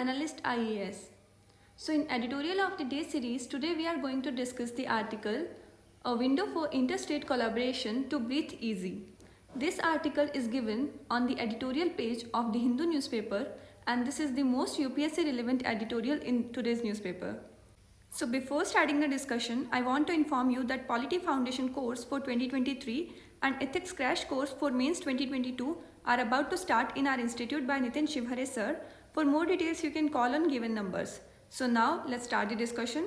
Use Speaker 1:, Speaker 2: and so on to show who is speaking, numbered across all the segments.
Speaker 1: Analyst IAS. So in editorial of the day series, today we are going to discuss the article A Window for Interstate Collaboration to Breathe Easy. This article is given on the editorial page of the Hindu newspaper, and this is the most UPSC relevant editorial in today's newspaper. So before starting the discussion, I want to inform you that Polity Foundation course for 2023 and Ethics Crash course for Mains 2022 are about to start in our institute by Nitin Shivhare sir. For more details, you can call on given numbers. So now let's start the discussion.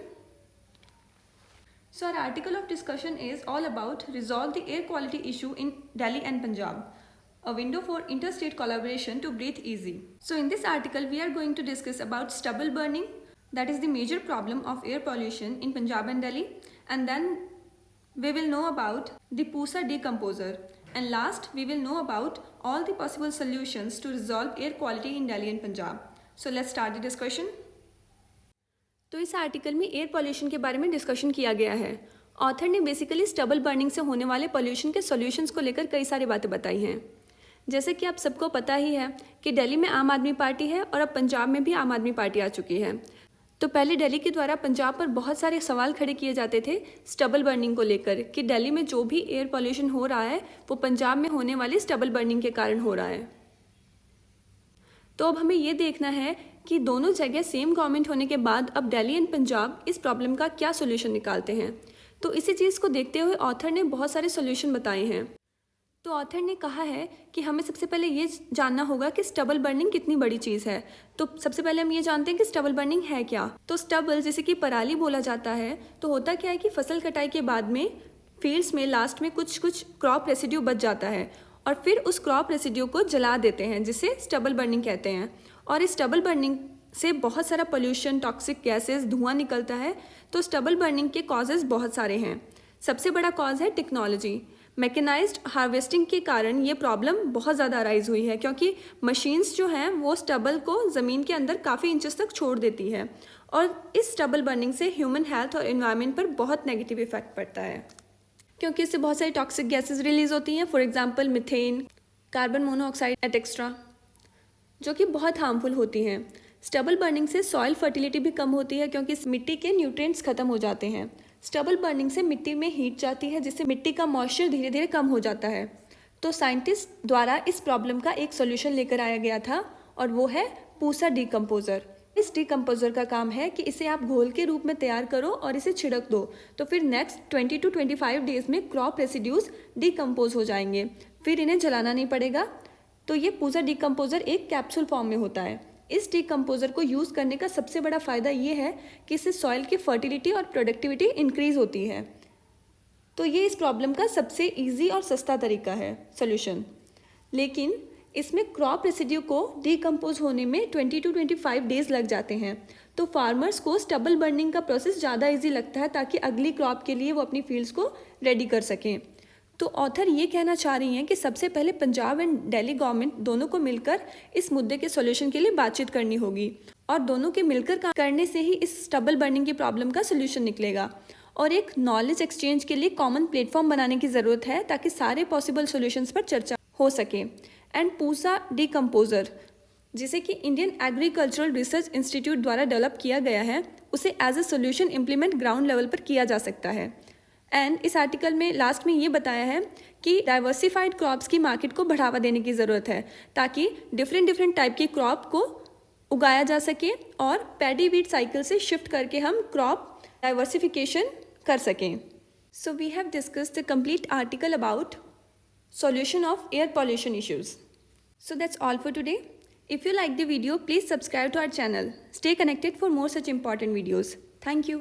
Speaker 1: So our article of discussion is all about resolve the air quality issue in Delhi and Punjab. A window for interstate collaboration to breathe easy. So in this article, we are going to discuss about stubble burning, that is the major problem of air pollution in Punjab and Delhi, and then we will know about the Pusa decomposer, and last we will know about all the possible solutions to resolve air quality in Delhi and Punjab. So let's start the discussion. तो इस article में air pollution के बारे में discussion किया गया है। Author ने बेसिकली स्टबल बर्निंग से होने वाले पॉल्यूशन के सॉल्यूशंस को लेकर कई सारी बातें बताई हैं। जैसे कि आप सबको पता ही है कि दिल्ली में आम आदमी पार्टी है और अब पंजाब में भी आम आदमी पार्टी आ चुकी है। तो पहले दिल्ली के द्वारा पंजाब पर बहुत सारे सवाल खड़े किए जाते थे स्टबल बर्निंग को लेकर कि दिल्ली में जो भी एयर पॉल्यूशन हो रहा है वो पंजाब में होने वाली स्टबल बर्निंग के कारण हो रहा है। तो अब हमें ये देखना है कि दोनों जगह सेम गवर्नमेंट होने के बाद अब दिल्ली एंड पंजाब इस प्रॉब्लम का क्या सोल्यूशन निकालते हैं। तो इसी चीज़ को देखते हुए ऑथर ने बहुत सारे सोल्यूशन बताए हैं। तो ऑथर ने कहा है कि हमें सबसे पहले ये जानना होगा कि स्टबल बर्निंग कितनी बड़ी चीज़ है। तो सबसे पहले हम ये जानते हैं कि स्टबल बर्निंग है क्या। तो स्टबल जिसे कि पराली बोला जाता है, तो होता क्या है कि फसल कटाई के बाद में फील्ड्स में लास्ट में कुछ क्रॉप रेसिड्यू बच जाता है और फिर उस क्रॉप रेसिड्यू को जला देते हैं, जिसे स्टबल बर्निंग कहते हैं। और इस स्टबल बर्निंग से बहुत सारा पोल्यूशन, टॉक्सिक गैसेस, धुआं निकलता है। तो स्टबल बर्निंग के कॉजेज़ बहुत सारे हैं। सबसे बड़ा कॉज है टेक्नोलॉजी। मैकेनाइज्ड हार्वेस्टिंग के कारण ये प्रॉब्लम बहुत ज़्यादा अराइज हुई है, क्योंकि मशीन्स जो हैं वो स्टबल को ज़मीन के अंदर काफ़ी इंचेस तक छोड़ देती है और इस स्टबल बर्निंग से ह्यूमन हेल्थ और एनवायरनमेंट पर बहुत नेगेटिव इफेक्ट पड़ता है, क्योंकि इससे बहुत सारी टॉक्सिक गैसेस रिलीज होती हैं। For example methane, carbon monoxide etcetera, जो कि बहुत हार्मफुल होती हैं। स्टबल बर्निंग से सॉइल फर्टिलिटी भी कम होती है, क्योंकि मिट्टी के न्यूट्रिएंट्स खत्म हो जाते हैं। स्टबल बर्निंग से मिट्टी में हीट जाती है, जिससे मिट्टी का मॉइस्चर धीरे धीरे कम हो जाता है। तो साइंटिस्ट द्वारा इस प्रॉब्लम का एक सोल्यूशन लेकर आया गया था और वो है पूसा डिकम्पोजर। इस डिकम्पोजर का काम है कि इसे आप घोल के रूप में तैयार करो और इसे छिड़क दो, तो फिर नेक्स्ट 20 to 25 डेज में क्रॉप रेसिड्यूज डिकम्पोज हो जाएंगे, फिर इन्हें जलाना नहीं पड़ेगा। तो ये पूसा डिकम्पोजर एक कैप्सूल फॉर्म में होता है। इस डिकम्पोजर को यूज़ करने का सबसे बड़ा फ़ायदा ये है कि इससे सॉइल की फर्टिलिटी और प्रोडक्टिविटी इंक्रीज़ होती है। तो ये इस प्रॉब्लम का सबसे इजी और सस्ता तरीका है सोल्यूशन। लेकिन इसमें क्रॉप रेसिड्यू को डिकम्पोज होने में 20 to 25 डेज लग जाते हैं। तो फार्मर्स को स्टबल बर्निंग का प्रोसेस ज़्यादा ईजी लगता है, ताकि अगली क्रॉप के लिए वो अपनी फील्ड्स को रेडी कर सकें। तो ऑथर ये कहना चाह रही हैं कि सबसे पहले पंजाब एंड दिल्ली गवर्नमेंट दोनों को मिलकर इस मुद्दे के सॉल्यूशन के लिए बातचीत करनी होगी, और दोनों के मिलकर काम करने से ही इस स्टबल बर्निंग की प्रॉब्लम का सॉल्यूशन निकलेगा। और एक नॉलेज एक्सचेंज के लिए कॉमन प्लेटफॉर्म बनाने की ज़रूरत है, ताकि सारे पॉसिबल सॉल्यूशंस पर चर्चा हो सके। एंड पूसा डिकम्पोजर, जिसे कि इंडियन एग्रीकल्चरल रिसर्च इंस्टीट्यूट द्वारा डेवलप किया गया है, उसे as a solution implement ground level पर किया जा सकता है। एंड इस आर्टिकल में लास्ट में ये बताया है कि डाइवर्सिफाइड क्रॉप्स की मार्केट को बढ़ावा देने की ज़रूरत है, ताकि डिफरेंट टाइप की क्रॉप को उगाया जा सके और पैडी वीट साइकिल से शिफ्ट करके हम क्रॉप डाइवर्सिफिकेशन कर सकें। So we have discussed the complete article about solution of air pollution issues. So that's all for today. If you like the video, please subscribe to our channel. Stay connected for more such important videos. Thank you.